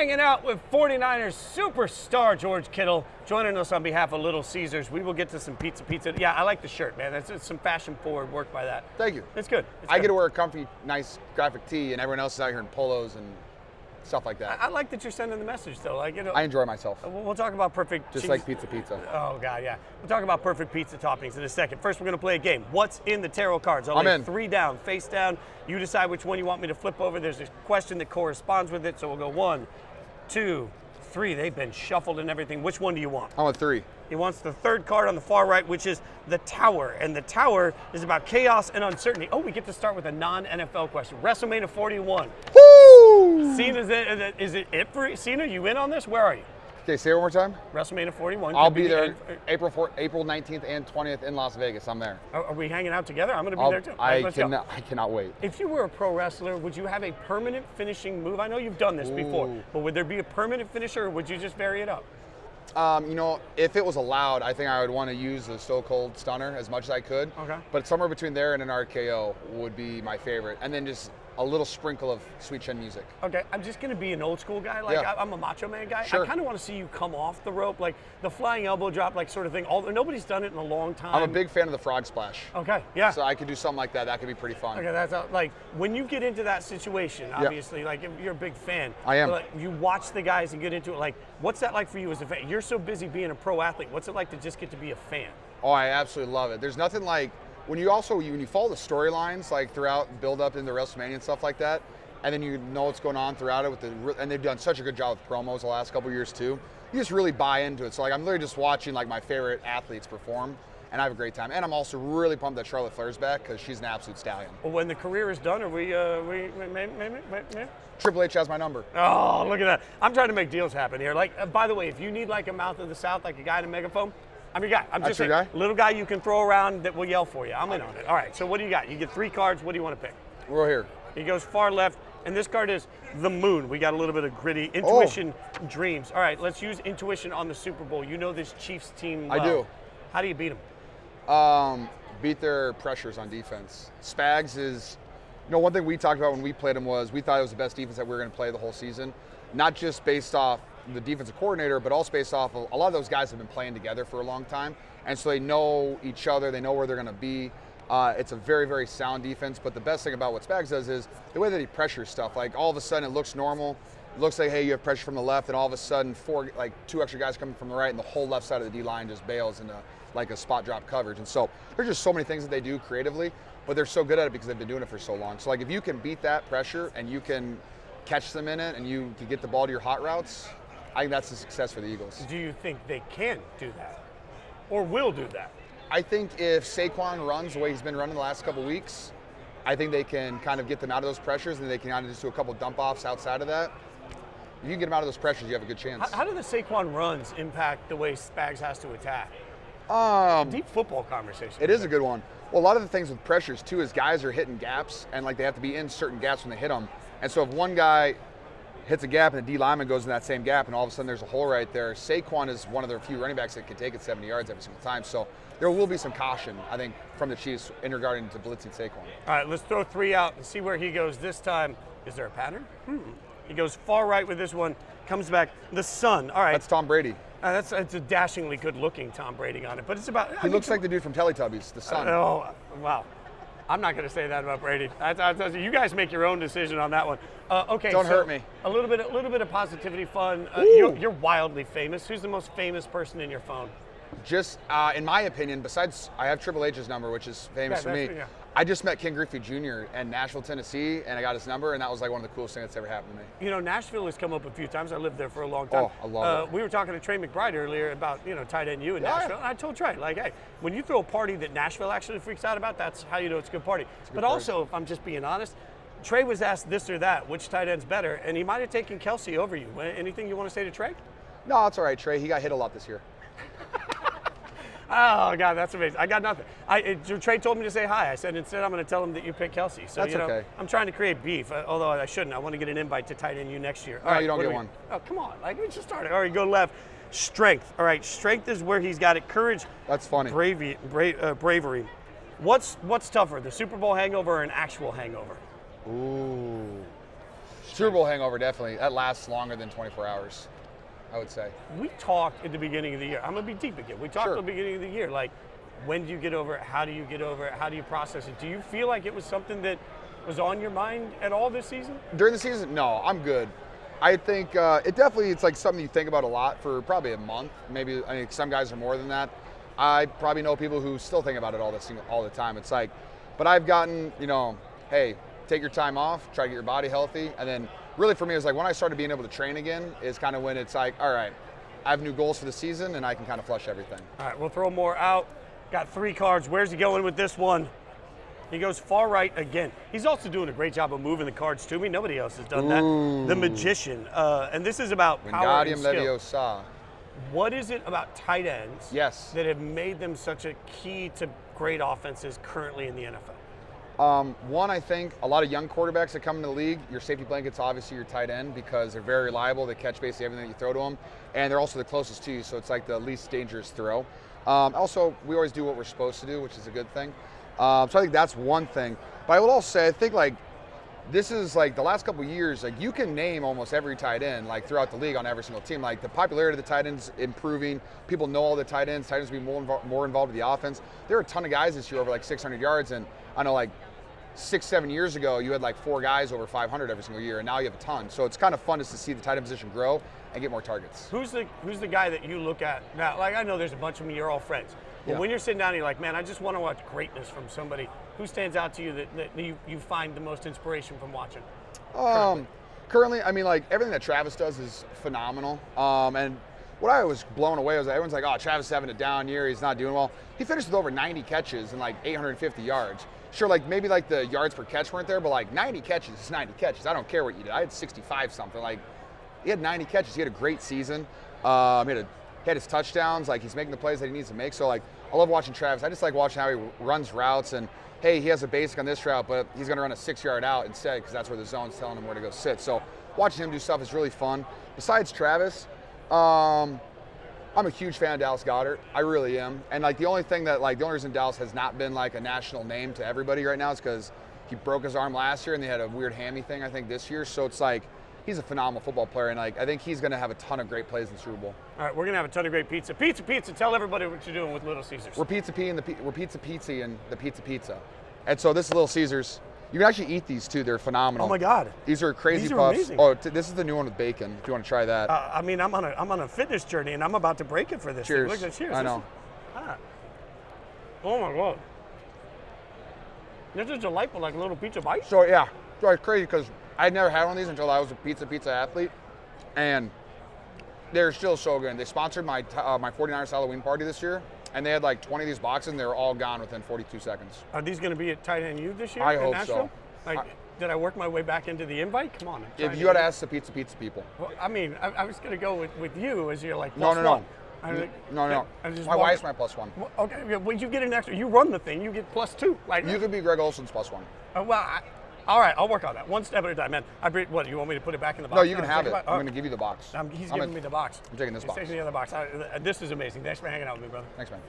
hanging out with 49ers superstar George Kittle, joining us on behalf of Little Caesars. We will get to some pizza. Yeah, I like the shirt, man. That's some fashion-forward work by that. Thank you. It's good. I get to wear a comfy, nice graphic tee, and everyone else is out here in polos and stuff like that. I like that you're sending the message, though. Like, I enjoy myself. We'll talk about perfect Just cheese. like pizza. Oh, God, yeah. We'll talk about perfect pizza toppings in a second. First, we're going to play a game. What's in the tarot cards? I'll lay 3 down, face down. You decide which one you want me to flip over. There's a question that corresponds with it, so we'll go 1, 2, 3. They've been shuffled and everything. Which one do you want? I want 3. He wants the third card on the far right, which is the Tower. And the Tower is about chaos and uncertainty. Oh, we get to start with a non-NFL question. WrestleMania 41. Woo! Cena, is it for Cena? You in on this? Where are you? Okay, say it one more time. WrestleMania 41. I'll be there April 19th and 20th in Las Vegas. I'm there. Are we hanging out together? I'm going to be there too. I cannot wait. If you were a pro wrestler, would you have a permanent finishing move? I know you've done this before, but would there be a permanent finisher, or would you just vary it up? You know, if it was allowed, I think I would want to use the Stone Cold Stunner as much as I could. Okay. But somewhere between there and an RKO would be my favorite. And then just a little sprinkle of Sweet Chin music. Okay, I'm just going to be an old school guy. Like, yeah. I'm a Macho Man guy. Sure. I kind of want to see you come off the rope, like the flying elbow drop, like sort of thing. Nobody's done it in a long time. I'm a big fan of the frog splash. Okay, yeah. So I could do something like that. That could be pretty fun. Okay, that's like when you get into that situation, obviously, like if you're a big fan. I am. Like, you watch the guys and get into it. Like, what's that like for you as a fan? You're so busy being a pro athlete. What's it like to just get to be a fan? Oh, I absolutely love it. There's nothing like when you follow the storylines like throughout build up into WrestleMania and stuff like that, and then you know what's going on throughout it and they've done such a good job with promos the last couple of years too. You just really buy into it. So like I'm literally just watching like my favorite athletes perform, and I have a great time. And I'm also really pumped that Charlotte Flair's back because she's an absolute stallion. Well, when the career is done, are we maybe? Triple H has my number. Oh, look at that! I'm trying to make deals happen here. Like, by the way, if you need like a mouth of the South, like a guy in a megaphone, I'm your guy. I'm That's just your saying, guy? little guy you can throw around that will yell for you. I'm in on it. All right. So what do you got? You get 3 cards. What do you want to pick? We're here. He goes far left, and this card is the Moon. We got a little bit of gritty intuition, dreams. All right, let's use intuition on the Super Bowl. You know this Chiefs team well. I do. How do you beat them? Beat their pressures on defense. Spags is, one thing we talked about when we played them was we thought it was the best defense that we were going to play the whole season, not just based off the defensive coordinator, but also based off of a lot of those guys have been playing together for a long time, and so they know each other, they know where they're going to be. It's a very, very sound defense, but the best thing about what Spags does is the way that he pressures stuff. Like all of a sudden it looks normal. It looks like, hey, you have pressure from the left, and all of a sudden 2 extra guys coming from the right, and the whole left side of the D-line just bails into like a spot drop coverage. And so there's just so many things that they do creatively, but they're so good at it because they've been doing it for so long. So like if you can beat that pressure and you can catch them in it and you can get the ball to your hot routes, I think that's a success for the Eagles. Do you think they can do that or will do that? I think if Saquon runs the way he's been running the last couple weeks, I think they can kind of get them out of those pressures, and they can kind of just do a couple dump offs outside of that. If you can get them out of those pressures, you have a good chance. How do the Saquon runs impact the way Spags has to attack? Deep football conversation. It is a good one. Well, a lot of the things with pressures too is guys are hitting gaps, and like they have to be in certain gaps when they hit them. And so if one guy hits a gap and the D lineman goes in that same gap, and all of a sudden there's a hole right there, Saquon is one of the few running backs that can take it 70 yards every single time. So there will be some caution, I think, from the Chiefs in regarding to blitzing Saquon. All right, let's throw 3 out and see where he goes this time. Is there a pattern? He goes far right with this one, comes back. The Sun. All right. That's Tom Brady. It's a dashingly good-looking Tom Brady on it, but it's about. He looks like the dude from Teletubbies, the Sun. Oh, wow. I'm not going to say that about Brady. You guys make your own decision on that one. Okay. Don't hurt me. A little bit of positivity, fun. You're wildly famous. Who's the most famous person in your phone? Just in my opinion, besides I have Triple H's number, which is famous for me. Yeah. I just met Ken Griffey Jr. in Nashville, Tennessee, and I got his number, and that was like one of the coolest things that's ever happened to me. Nashville has come up a few times. I lived there for a long time. Oh, I love it. We were talking to Trey McBride earlier about, Tight End U in Nashville. And I told Trey, like, hey, when you throw a party that Nashville actually freaks out about, that's how you know it's a good party. But also, if I'm just being honest, Trey was asked this or that, which tight end's better, and he might have taken Kelce over you. Anything you want to say to Trey? No, it's all right, Trey. He got hit a lot this year. Oh, God, that's amazing. I got nothing. Trey told me to say hi. I said, instead, I'm going to tell him that you picked Kelce. So, that's okay. I'm trying to create beef, although I shouldn't. I want to get an invite to Tight End U next year. All right, you don't get one. Oh, come on. Like, we just started. All right, go left. Strength. All right, strength is where he's got it. Courage. That's funny. Bravery. What's tougher, the Super Bowl hangover or an actual hangover? Ooh. Super Bowl hangover, definitely. That lasts longer than 24 hours, I would say. We talked at the beginning of the year. I'm going to be deep again. We talked at the beginning of the year, like, when do you get over it? How do you get over it? How do you process it? Do you feel like it was something that was on your mind at all this season? During the season, no, I'm good. I think it's like something you think about a lot for probably a month. Maybe, I mean, some guys are more than that. I probably know people who still think about it all the time. It's like, but I've gotten, hey, take your time off, try to get your body healthy. And then really for me, it was like when I started being able to train again is kind of when it's like, all right, I have new goals for the season and I can kind of flush everything. All right, we'll throw more out. Got 3 cards. Where's he going with this one? He goes far right again. He's also doing a great job of moving the cards to me. Nobody else has done that. The Magician. And this is about power and skill. What is it about tight ends that have made them such a key to great offenses currently in the NFL? One, I think a lot of young quarterbacks that come into the league, your safety blanket's obviously your tight end because they're very reliable. They catch basically everything that you throw to them. And they're also the closest to you, so it's like the least dangerous throw. Also, we always do what we're supposed to do, which is a good thing. So I think that's one thing. But I would also say, I think like this is like the last couple of years, like you can name almost every tight end like throughout the league on every single team. Like the popularity of the tight ends improving. People know all the tight ends. Tight ends being more involved with the offense. There are a ton of guys this year over like 600 yards, and I know like 6-7 years ago you had like 4 guys over 500 every single year, and now you have a ton. So it's kind of fun to see the tight end position grow and get more targets. Who's the guy that you look at now? Like I know there's a bunch of them, you're all friends. But when you're sitting down and you're like, man, I just want to watch greatness from somebody, who stands out to you that you find the most inspiration from watching? Currently, I mean, like everything that Travis does is phenomenal. And what I was blown away was that everyone's like, oh, Travis is having a down year, he's not doing well. He finished with over 90 catches and like 850 yards. Sure, like maybe like the yards per catch weren't there, but like 90 catches is 90 catches. I don't care what you did. I had 65 something. Like he had 90 catches. He had a great season. He had his touchdowns. Like he's making the plays that he needs to make. So like I love watching Travis. I just like watching how he runs routes and hey, he has a basic on this route, but he's going to run a 6-yard out instead because that's where the zone's telling him where to go sit. So watching him do stuff is really fun. Besides Travis, I'm a huge fan of Dallas Goedert. I really am. And like the only reason Dallas has not been like a national name to everybody right now is because he broke his arm last year and they had a weird hammy thing I think this year. So it's like he's a phenomenal football player, and like I think he's going to have a ton of great plays in the Super Bowl. All right, we're going to have a ton of great pizza. Pizza. Tell everybody what you're doing with Little Caesars. We're Pizza and the Pizza. And so this is Little Caesars. You can actually eat these too. They're phenomenal. Oh my God. These are crazy puffs. Amazing. Oh, this is the new one with bacon. If you want to try that. I mean, I'm on a fitness journey, and I'm about to break it for this. Cheers. Look at cheers. I know. Oh my God. This is delightful, like a little pizza bite. So yeah, so it's crazy because I'd never had one of these until I was a pizza athlete, and they're still so good. They sponsored my 49ers Halloween party this year, and they had like 20 of these boxes, and they were all gone within 42 seconds. Are these going to be at Tight End U this year? I hope Nashville? so. Like, did I work my way back into the invite? Come on. If you got to ask the pizza people. Well, I mean, I was going to go with you as you're like No. one. No. My wife's my +1. Well, okay, well, you get an extra. You run the thing. You get +2. Like you could be Greg Olson's +1. All right, I'll work on that. One step at a time, man. What, you want me to put it back in the box? No, you can have it. I'm going to give you the box. He's giving me the box. I'm taking this box. He's taking the other box. This is amazing. Thanks for hanging out with me, brother. Thanks, man.